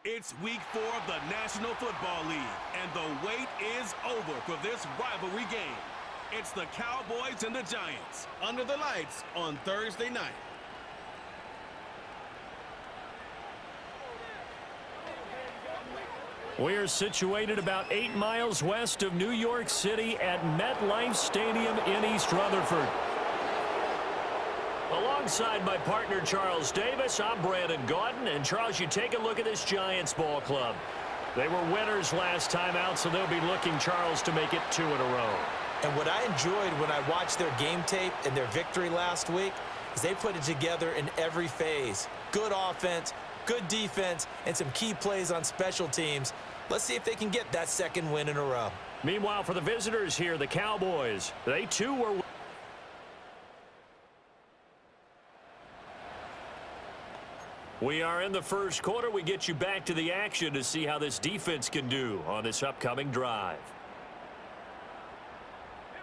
It's week 4 of the National Football League, and the wait is over for this rivalry game. It's the Cowboys and the Giants under the lights on Thursday night. We are situated about 8 miles west of New York City at MetLife Stadium in East Rutherford. Alongside my partner, Charles Davis, I'm Brandon Gaudin. And, Charles, you take a look at this Giants ball club. They were winners last time out, so they'll be looking, Charles, to make it 2 in a row. And what I enjoyed when I watched their game tape and their victory last week is they put it together in every phase. Good offense, good defense, and some key plays on special teams. Let's see if they can get that 2nd win in a row. Meanwhile, for the visitors here, the Cowboys, they too were... We are in the first quarter. We get you back to the action to see how this defense can do on this upcoming drive. Here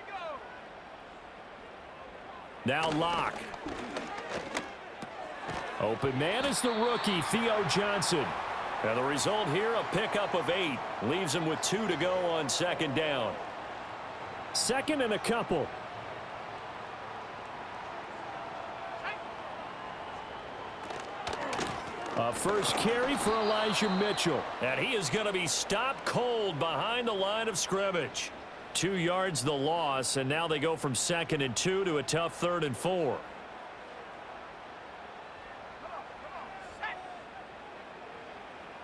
we go. Now Locke. Open man is the rookie, Theo Johnson. And the result here, a pickup of 8. Leaves him with 2 to go on 2nd down. 2nd and a couple. A first carry for Elijah Mitchell. And he is going to be stopped cold behind the line of scrimmage. 2 yards the loss, and now they go from 2nd and 2 to a tough 3rd and 4.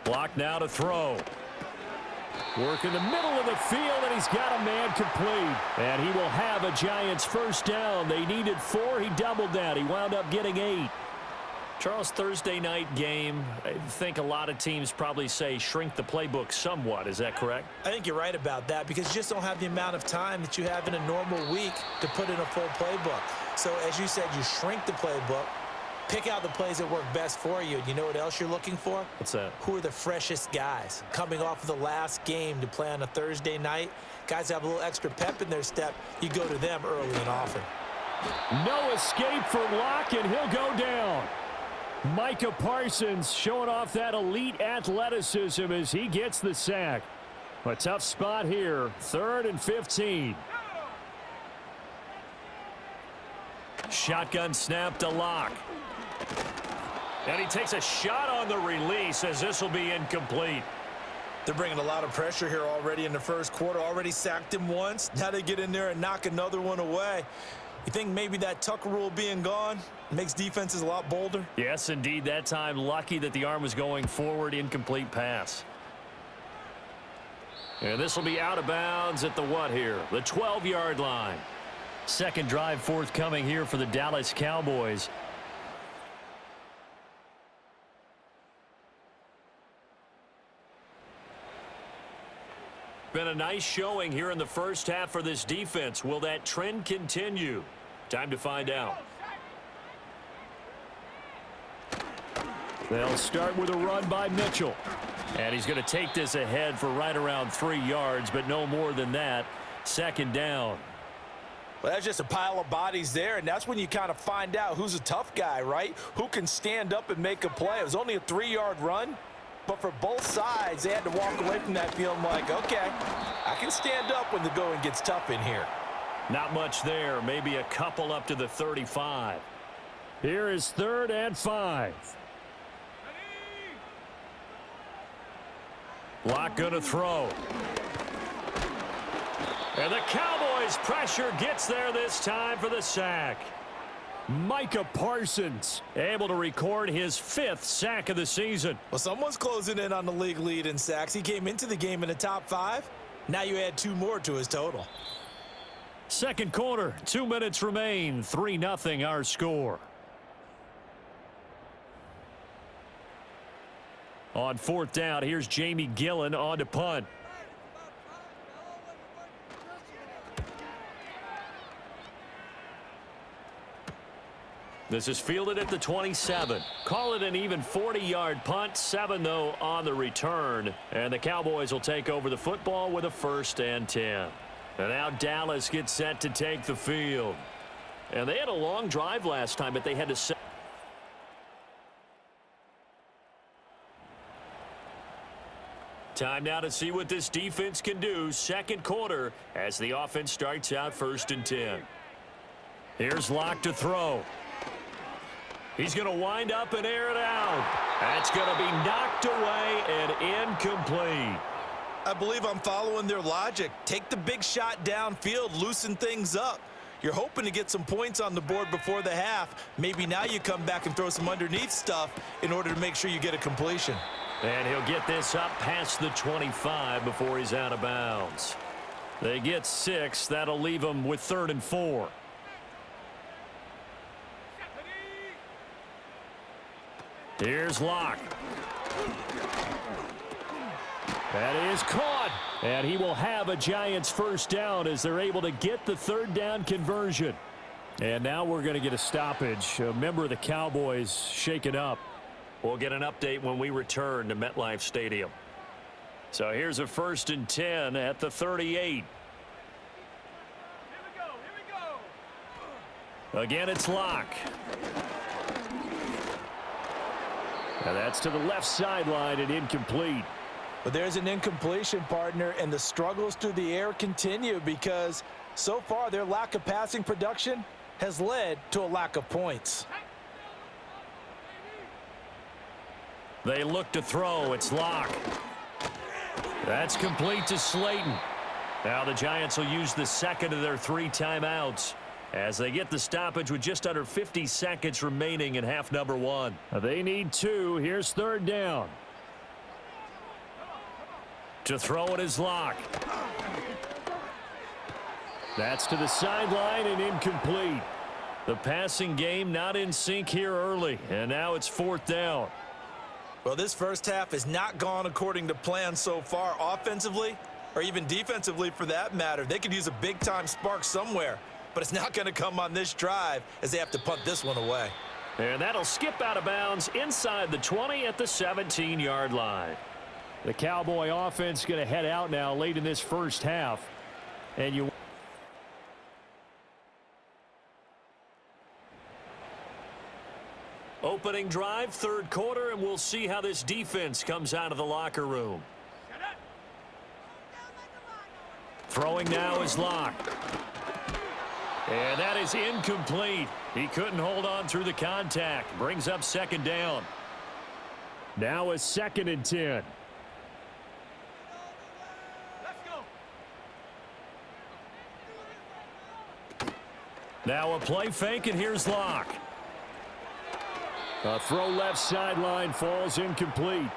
Block now to throw. Work in the middle of the field, and he's got a man complete. And he will have a Giants first down. They needed 4. He doubled that. He wound up getting 8. Charles, Thursday night game, I think a lot of teams probably say shrink the playbook somewhat. Is that correct? I think you're right about that because you just don't have the amount of time that you have in a normal week to put in a full playbook. So, as you said, you shrink the playbook, pick out the plays that work best for you. You know what else you're looking for? What's that? Who are the freshest guys coming off of the last game to play on a Thursday night? Guys have a little extra pep in their step. You go to them early and often. No escape for Locke, and he'll go down. Micah Parsons showing off that elite athleticism as he gets the sack. A tough spot here, 3rd and 15. Shotgun snap to Locke. And he takes a shot on the release as this will be incomplete. They're bringing a lot of pressure here already in the first quarter. Already sacked him once. Now they get in there and knock another one away. You think maybe that Tucker rule being gone makes defenses a lot bolder? Yes, indeed. That time, lucky that the arm was going forward. Incomplete pass. And this will be out of bounds at the what here? The 12-yard line. 2nd drive forthcoming here for the Dallas Cowboys. Been a nice showing here in the first half for this defense. Will that trend continue? Time to find out. They'll start with a run by Mitchell. And he's going to take this ahead for right around 3 yards, but no more than that. 2nd down. Well, that's just a pile of bodies there, and that's when you kind of find out who's a tough guy, right? Who can stand up and make a play. It was only a 3-yard run. But for both sides, they had to walk away from that feeling like, okay, I can stand up when the going gets tough in here. Not much there. Maybe a couple up to the 35. Here is 3rd and 5. Locke going to throw. And the Cowboys' pressure gets there this time for the sack. Micah Parsons able to record his 5th sack of the season. Well, someone's closing in on the league lead in sacks. He came into the game in the top 5. Now you add 2 more to his total. 2nd quarter, 2 minutes remain. 3-0 our score. On 4th down, here's Jamie Gillen on to punt. This is fielded at the 27. Call it an even 40-yard punt. 7, though, on the return. And the Cowboys will take over the football with a 1st and 10. And now Dallas gets set to take the field. And they had a long drive last time, but they had to set. Time now to see what this defense can do. Second quarter as the offense starts out 1st and 10. Here's Locke to throw. He's going to wind up and air it out. That's going to be knocked away and incomplete. I believe I'm following their logic. Take the big shot downfield, loosen things up. You're hoping to get some points on the board before the half. Maybe now you come back and throw some underneath stuff in order to make sure you get a completion. And he'll get this up past the 25 before he's out of bounds. They get 6. That'll leave them with 3rd and 4. Here's Locke. That is caught. And he will have a Giants first down as they're able to get the 3rd down conversion. And now we're going to get a stoppage. A member of the Cowboys shaken up. We'll get an update when we return to MetLife Stadium. So here's a 1st and 10 at the 38. Here we go. Again, it's Locke. Now that's to the left sideline and incomplete. But there's an incompletion, partner, and the struggles through the air continue because so far their lack of passing production has led to a lack of points. They look to throw. It's Locke. That's complete to Slayton. Now the Giants will use the second of their 3 timeouts as they get the stoppage with just under 50 seconds remaining in half number 1. They need 2. Here's 3rd down. To throw it is Locke. That's to the sideline and incomplete. The passing game not in sync here early, and now it's 4th down. Well, this first half has not gone according to plan so far offensively or even defensively for that matter. They could use a big-time spark somewhere, but it's not going to come on this drive as they have to punt this one away. And that'll skip out of bounds inside the 20 at the 17-yard line. The Cowboy offense going to head out now late in this first half. And you opening drive, 3rd quarter, and we'll see how this defense comes out of the locker room. Throwing now is Locke. And that is incomplete. He couldn't hold on through the contact. Brings up 2nd down. Now a 2nd and 10. Now a play fake, and here's Locke. A throw left sideline falls incomplete.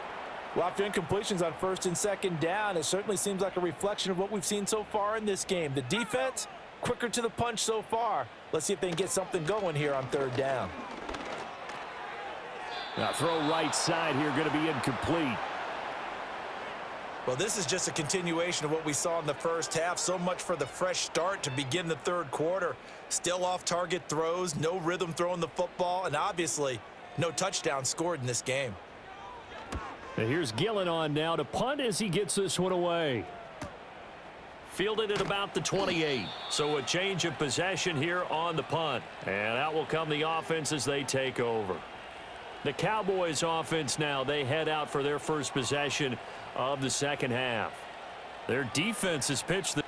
Well, after incompletions on 1st and 2nd down, it certainly seems like a reflection of what we've seen so far in this game. The defense, quicker to the punch so far. Let's see if they can get something going here on 3rd down. Now throw right side here, going to be incomplete. Well, this is just a continuation of what we saw in the first half. So much for the fresh start to begin the 3rd quarter. Still off-target throws, no rhythm throwing the football, and obviously no touchdown scored in this game. And here's Gillen on now to punt as he gets this one away. Fielded at about the 28. So a change of possession here on the punt. And out will come the offense as they take over. The Cowboys offense now, they head out for their first possession of the second half. Their defense has pitched the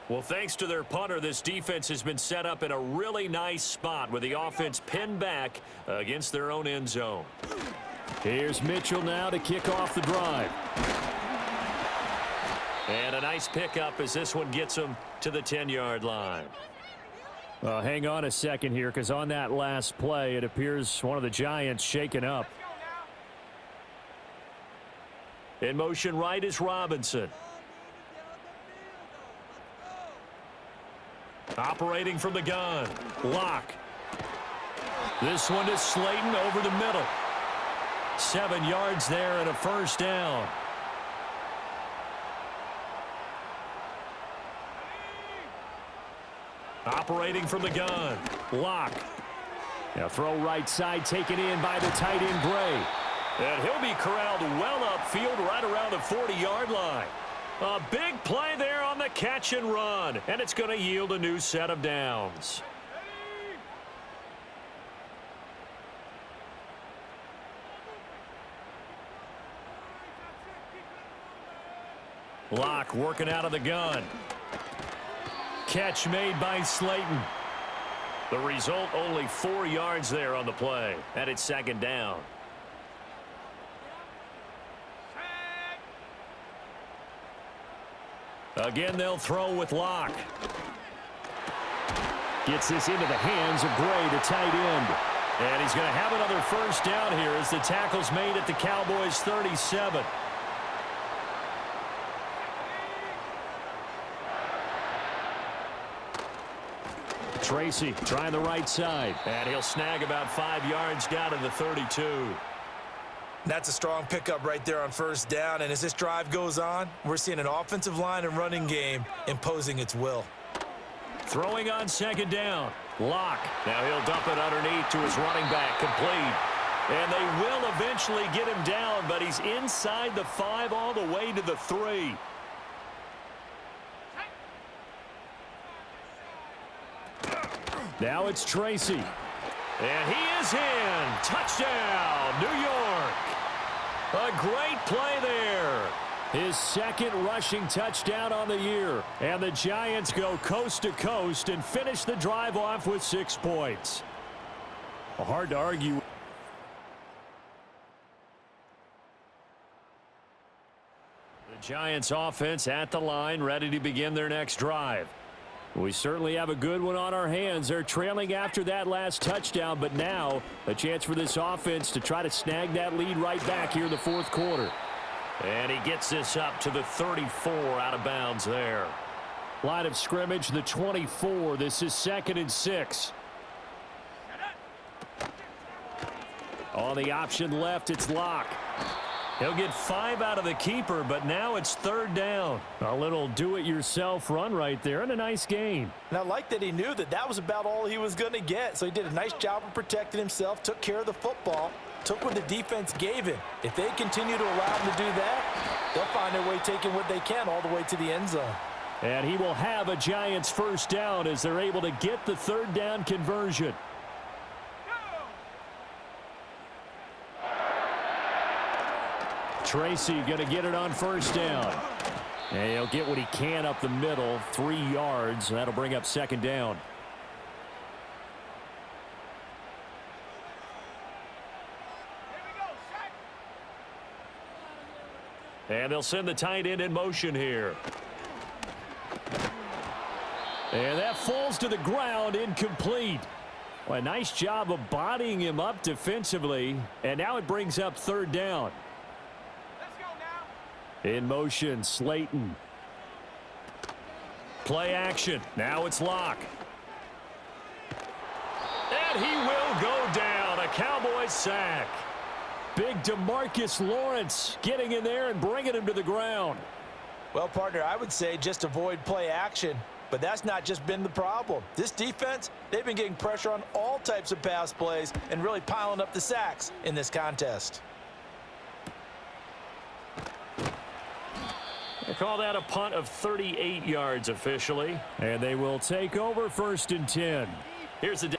well, thanks to their punter, this defense has been set up in a really nice spot with the offense pinned back against their own end zone. Here's Mitchell now to kick off the drive. And a nice pickup as this one gets him to the 10-yard line. Hang on a second here, because on that last play, it appears one of the Giants shaken up. In motion right is Robinson. Operating from the gun, Locke. This one to Slayton over the middle. 7 yards there and a first down. Operating from the gun, Locke. Now throw right side taken in by the tight end Gray. And he'll be corralled well upfield right around the 40-yard line. A big play there on the catch and run, and it's going to yield a new set of downs. Locke working out of the gun. Catch made by Slayton. The result, only 4 yards there on the play. And it's second down. Again, they'll throw with Locke. Gets this into the hands of Gray, the tight end. And he's going to have another first down here as the tackle's made at the Cowboys' 37. Tracy trying the right side. And he'll snag about 5 yards down to the 32. That's a strong pickup right there on first down. And as this drive goes on, we're seeing an offensive line and running game imposing its will. Throwing on second down. Locke. Now he'll dump it underneath to his running back. Complete. And they will eventually get him down, but he's inside the 5 all the way to the 3. Now it's Tracy. And he is in. Touchdown, New York. A great play there. His second rushing touchdown on the year. And the Giants go coast to coast and finish the drive off with 6 points. Hard to argue. The Giants offense at the line, ready to begin their next drive. We certainly have a good one on our hands. They're trailing after that last touchdown, but now a chance for this offense to try to snag that lead right back here in the fourth quarter. And he gets this up to the 34, out of bounds there. Line of scrimmage, the 24. This is 2nd and 6. On the option left, it's Locke. He'll get 5 out of the keeper, but now it's 3rd down. A little do-it-yourself run right there, and a nice gain. And I like that he knew that that was about all he was going to get. So he did a nice job of protecting himself, took care of the football, took what the defense gave him. If they continue to allow him to do that, they'll find their way taking what they can all the way to the end zone. And he will have a Giants first down as they're able to get the 3rd down conversion. Tracy going to get it on first down. And he'll get what he can up the middle, 3 yards. That'll bring up 2nd down. And they'll send the tight end in motion here. And that falls to the ground, incomplete. Well, a nice job of bodying him up defensively. And now it brings up 3rd down. In motion, Slayton. Play action. Now it's Locke. And he will go down. A Cowboys sack. Big DeMarcus Lawrence getting in there and bringing him to the ground. Well, partner, I would say just avoid play action. But that's not just been the problem. This defense, they've been getting pressure on all types of pass plays and really piling up the sacks in this contest. They call that a punt of 38 yards officially. And they will take over 1st and 10. Here's the...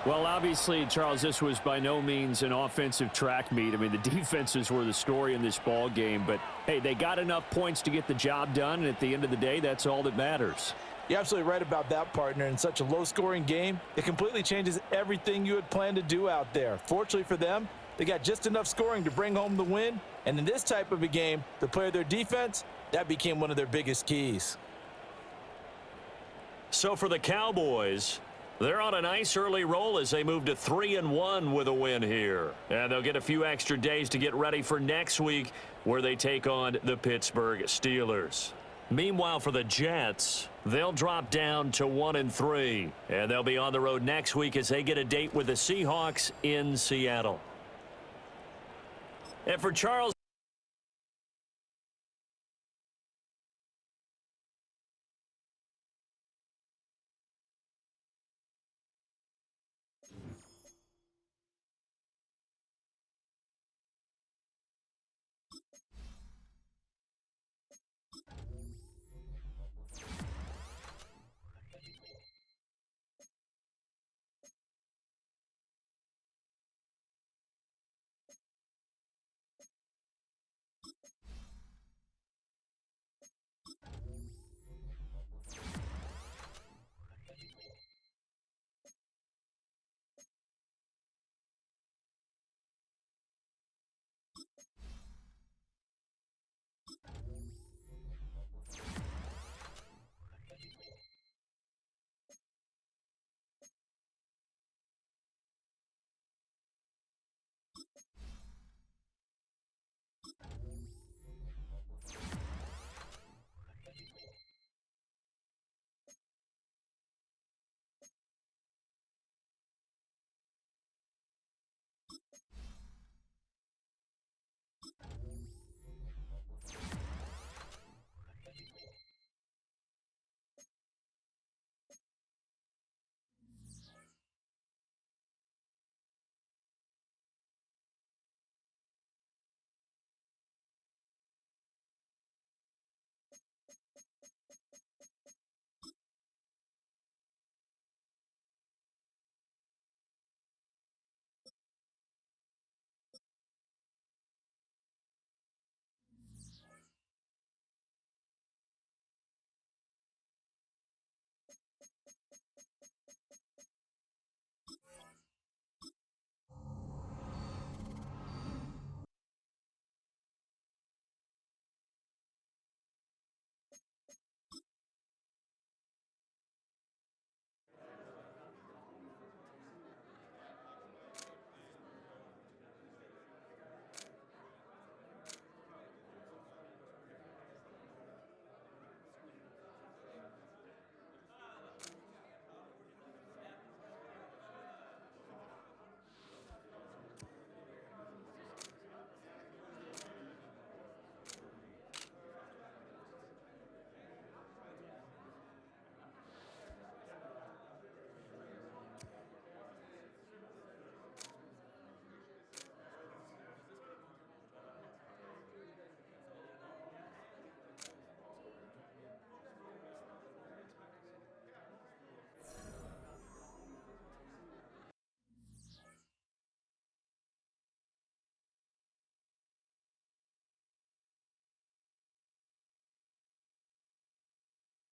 Well, obviously, Charles, this was by no means an offensive track meet. I mean, the defenses were the story in this ball game. But, hey, they got enough points to get the job done. And at the end of the day, that's all that matters. You're absolutely right about that, partner. In such a low-scoring game, it completely changes everything you had planned to do out there. Fortunately for them, they got just enough scoring to bring home the win. And in this type of a game, to play their defense, that became one of their biggest keys. So for the Cowboys, they're on a nice early roll as they move to 3-1 with a win here. And they'll get a few extra days to get ready for next week where they take on the Pittsburgh Steelers. Meanwhile, for the Jets, they'll drop down to 1-3. And they'll be on the road next week as they get a date with the Seahawks in Seattle. And for Charles